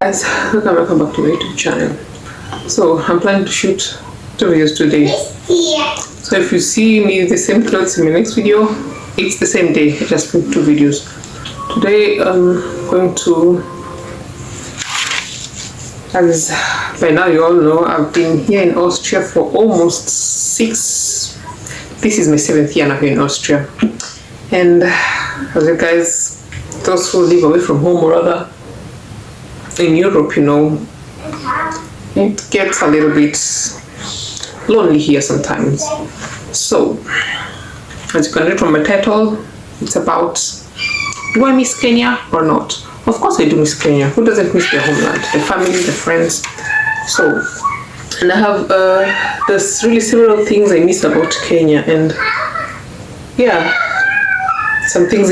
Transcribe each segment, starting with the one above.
Guys, welcome back to my YouTube channel. So I'm planning to shoot 2 videos today. So if you see me the same clothes in my next video, it's the same day. I just filmed 2 videos. Today I'm going to, as by now you all know, I've been here in Austria for almost this is my 7th year now here in Austria. And as you guys, those who live away from home or rather in Europe, you know, it gets a little bit lonely here sometimes. So, as you can read from my title, it's about, do I miss Kenya or not? Of course I do miss Kenya. Who doesn't miss their homeland? The family, the friends. So, and I have, there's really several things I miss about Kenya, and yeah, some things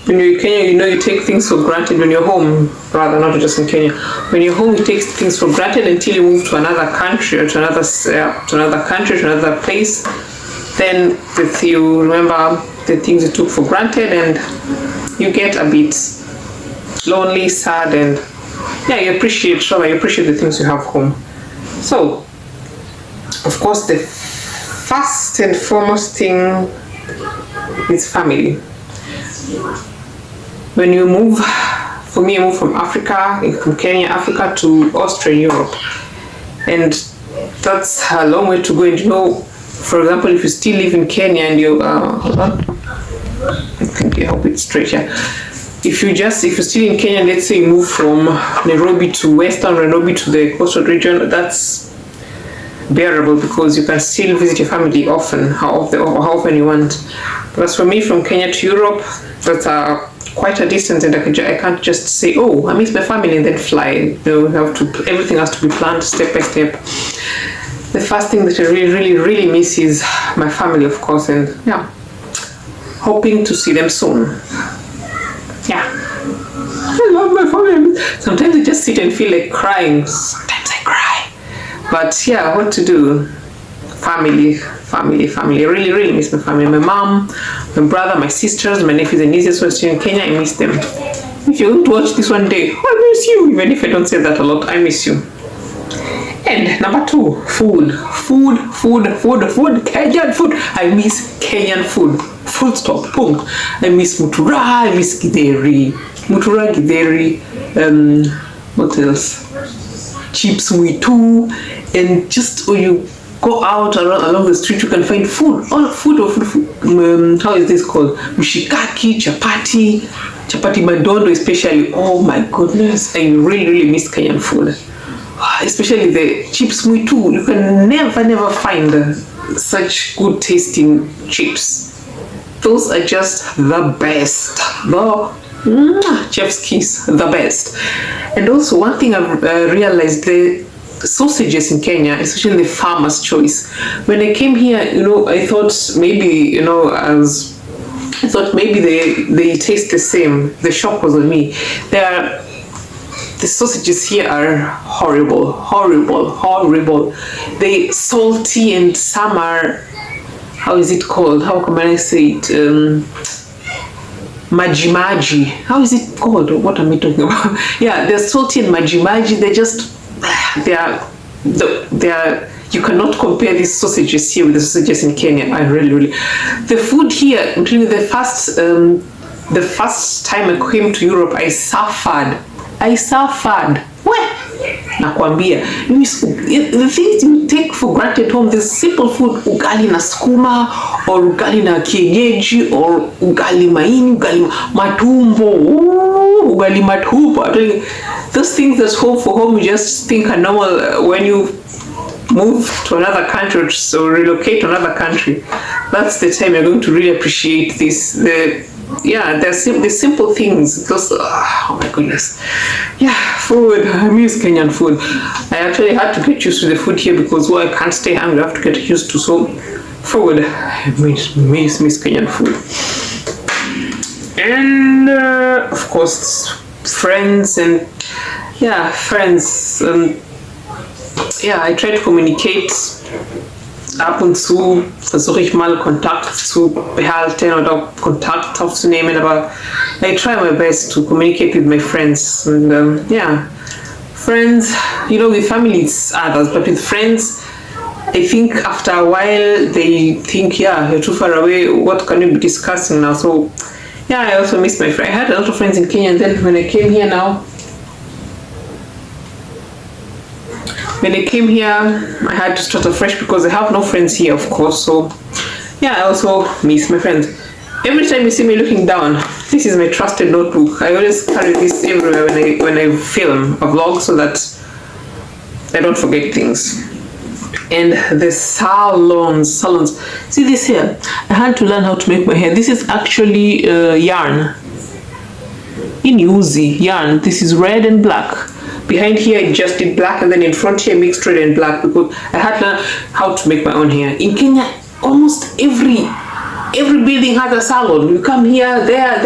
when you're in Kenya, you know, you take things for granted when you're home, rather not just in Kenya. When you're home, you take things for granted until you move to another country or to another place. Then you remember the things you took for granted, and you get a bit lonely, sad, and yeah, you appreciate the things you have home. So, of course, the first and foremost thing is family. When you move, for me, I moved from Kenya, Africa to Austria, Europe. And that's a long way to go. And you know, for example, if you still live in Kenya and you, hold on, I think I hope it's straight here. If you're still in Kenya, let's say you move from Nairobi to Western Nairobi to the coastal region, that's bearable because you can still visit your family often, how often you want. But as for me, from Kenya to Europe, that's quite a distance, and I can't just say, oh, I miss my family and then fly. You know, everything has to be planned step by step. The first thing that I really miss is my family, of course, and yeah, hoping to see them soon. Yeah, I love my family. Sometimes I just sit and feel like crying. Sometimes I cry. But yeah, what to do? Family. I really miss my family. My mom, my brother, my sisters, my nephews and nieces who are still in Kenya, I miss them. If you're going to watch this one day, I miss you. Even if I don't say that a lot, I miss you. And number 2, food. Kenyan food. I miss Kenyan food. Full stop. Boom. I miss mutura. I miss githeri. What else? Chips mwitu. And just when you go out along the street, you can find food. All food. How is this called? Mshikaki, chapati madondo especially. Oh my goodness, I really miss Kenyan food. Especially the chips mwitu. You can never find such good tasting chips. Those are just the best. Chef's kiss, the best. And also one thing I've realized, the sausages in Kenya, especially the farmer's choice. When I came here, you know, I thought maybe, they taste the same. The shock was on me. The sausages here are horrible. They salty, and some are, how is it called? How can I say it? Maji. How is it called? What am I talking about? Yeah, they're salty and maji. They are, you cannot compare these sausages here with the sausages in Kenya. I really. The food here, during the first time I came to Europe, I suffered. What? Nakwambia, the things you take for granted home, the simple food, ugali na skuma, or ugali na kienyeji, or ugali maini, ugali matumbo, ugali matumbo. Those things that's home for home, you just think are normal when you move to another country or relocate to another country. That's the time you're going to really appreciate this. The simple things. Those, oh my goodness. Yeah, food. I miss Kenyan food. I actually had to get used to the food here because I can't stay hungry. I have to get used to food. I miss Kenyan food. And of course, friends. I try to communicate ab und zu versuche ich mal Kontakt zu behalten oder Kontakt aufzunehmen, aber I try my best to communicate with my friends, and Friends, with family it's others, but with friends, I think after a while they think, yeah, you're too far away. What can you be discussing now? So, yeah, I also miss my friends. I had a lot of friends in Kenya, and then when I came here, I had to start afresh because I have no friends here, of course. So, yeah, I also miss my friends. Every time you see me looking down, this is my trusted notebook. I always carry this everywhere when I film a vlog so that I don't forget things. And the salons. See this here? I had to learn how to make my hair. This is actually yarn. In Uzi yarn. This is red and black. Behind here I just did black, and then in front here mixed red and black because I had to learn how to make my own hair. In Kenya, almost every building has a salon. You come here, there,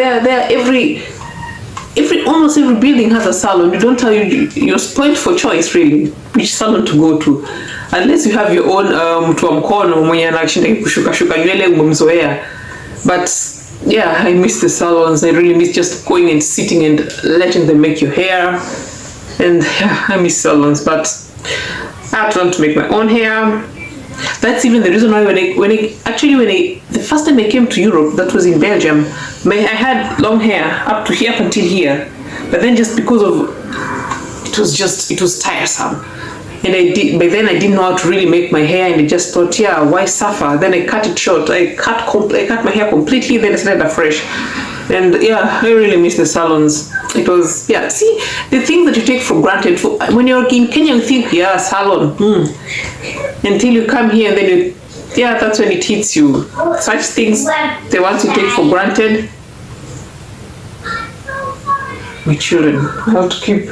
almost every building has a salon. You don't tell you're spoiled for choice really which salon to go to, unless you have your own mtu wa mkono mwenye anashinda kushuka nywele umemzoea. But yeah, I miss the salons. I really miss just going and sitting and letting them make your hair. And yeah, I miss salons, but I had to learn to make my own hair. That's even the reason why the first time I came to Europe, that was in Belgium, I had long hair up until here, but then just because of it was tiresome, and by then I didn't know how to really make my hair, and I just thought, yeah, why suffer? Then I cut it short. I cut my hair completely, then I started afresh. And yeah, I really miss the salons. It was, yeah, see, the things that you take for granted. When you're in Kenya, you think, yeah, salon. Until you come here, and then that's when it hits you. Such things, the ones you take for granted. My children, I have to keep,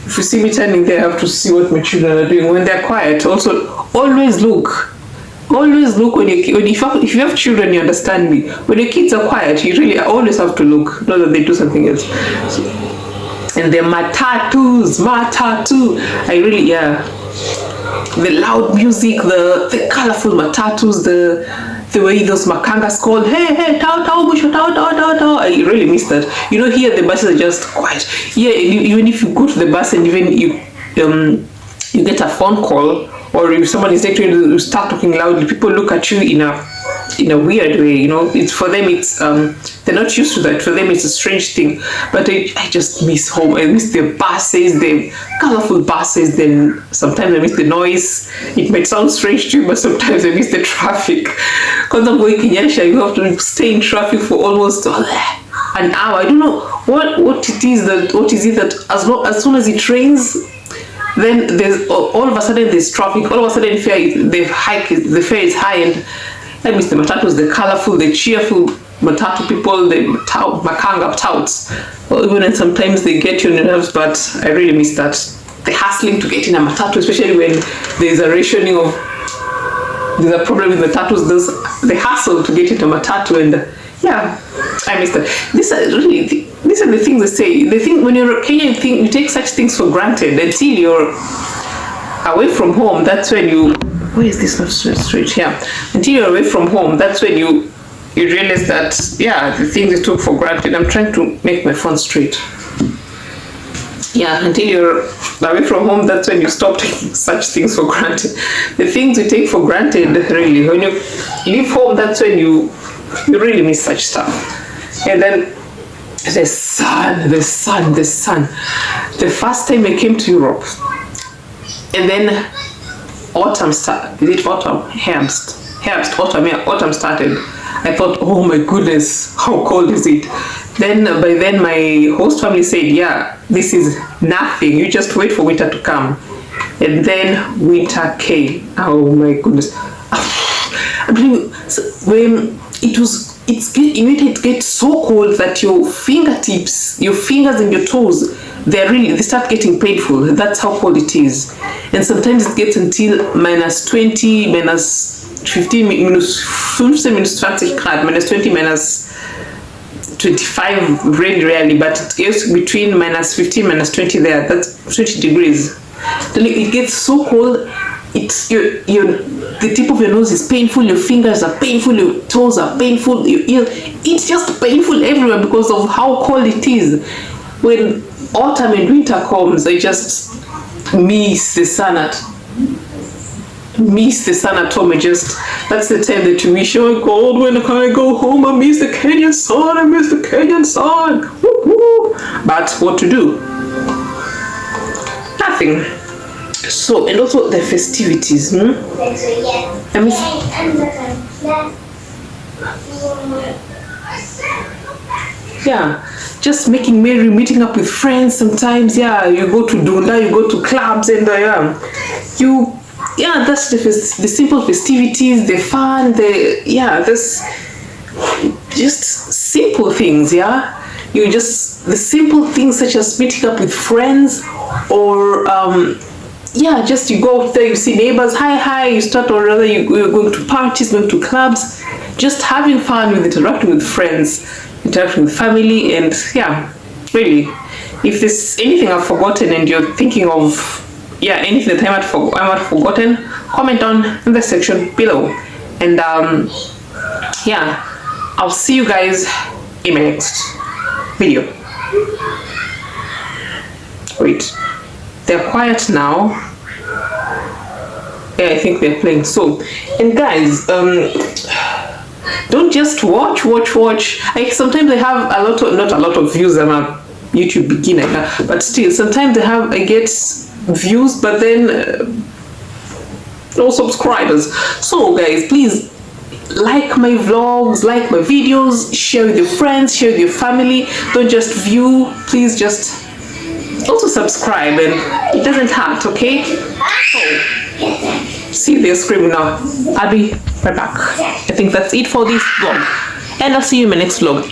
if you see me turning there, I have to see what my children are doing. When they're quiet, also, always look if you have children, you understand me. When your kids are quiet, you really always have to look, not that they do something else. And the matatu, I really, the loud music, the colorful matatus, the way those makangas call, hey, tau, busho, tau. I really miss that. Here the buses are just quiet. Yeah, even if you go to the bus and even you get a phone call, or if somebody is next to you, you start talking loudly, people look at you in a weird way. It's for them, it's they're not used to that. For them, it's a strange thing. But I just miss home. I miss the buses, the colorful buses. Then sometimes I miss the noise. It might sound strange to you, but sometimes I miss the traffic. Because I'm going Kenyasha, you have to stay in traffic for almost an hour. I don't know what it is that as soon as it rains, then there's all of a sudden there's traffic. All of a sudden the fare is high, and I miss the matatus, the colorful, the cheerful matatu people, the makanga touts. Even when sometimes they get you on your nerves, but I really miss that. The hustling to get in a matatu, especially when there's a problem with matatus. There's the hustle to get into a matatu, and yeah, I miss that. These are the things they say. They think when you're in Kenya, you take such things for granted until you're away from home. That's when where is this not straight? Yeah, until you're away from home, that's when you realize that, yeah, the things you took for granted. I'm trying to make my phone straight. Yeah, until you're away from home, that's when you stop taking such things for granted. The things you take for granted, really, when you leave home, that's when you really miss such stuff. And then the sun. The first time I came to Europe, and then autumn started. Is it autumn? Autumn started. I thought, oh my goodness, how cold is it? By then my host family said, yeah, this is nothing. You just wait for winter to come. And then winter came. Oh my goodness. I mean, when it gets so cold that your fingertips, your fingers and your toes, they start getting painful. That's how cold it is. And sometimes it gets until -20, -15, -20 grad, -20, -25, really rarely, but it gets between -15, -20 there. That's 20 degrees. It gets so cold, the tip of your nose is painful, your fingers are painful, your toes are painful, it's just painful everywhere because of how cold it is. When autumn and winter comes, miss the sun at home. That's the time that you wish, oh God, when can I go home? I miss the Kenyan sun. Woo-hoo. But what to do? Nothing. So, and also the festivities. Yeah, just making merry, meeting up with friends sometimes. Yeah, you go to Dunda, you go to clubs, and that's the simple festivities, the fun, this just simple things. Yeah, the simple things such as meeting up with friends, or just you go out there, you see neighbors, hi, you start, or rather you're going to parties, going to clubs, just having fun with interacting with friends, interacting with family. And really, if there's anything I've forgotten and you're thinking of anything that I might have forgotten, comment on in the section below. And I'll see you guys in my next video. Wait, they're quiet now. Yeah, I think they're playing. So, and guys, don't just watch. Sometimes I have not a lot of views. I'm a YouTube beginner, but still, sometimes I get views, but then no subscribers. So guys, please like my vlogs, like my videos, share with your friends, share with your family. Don't just view, please just also subscribe, and it doesn't hurt, okay? So, see, they're screaming now. I'll be right back. I think that's it for this vlog, and I'll see you in my next vlog.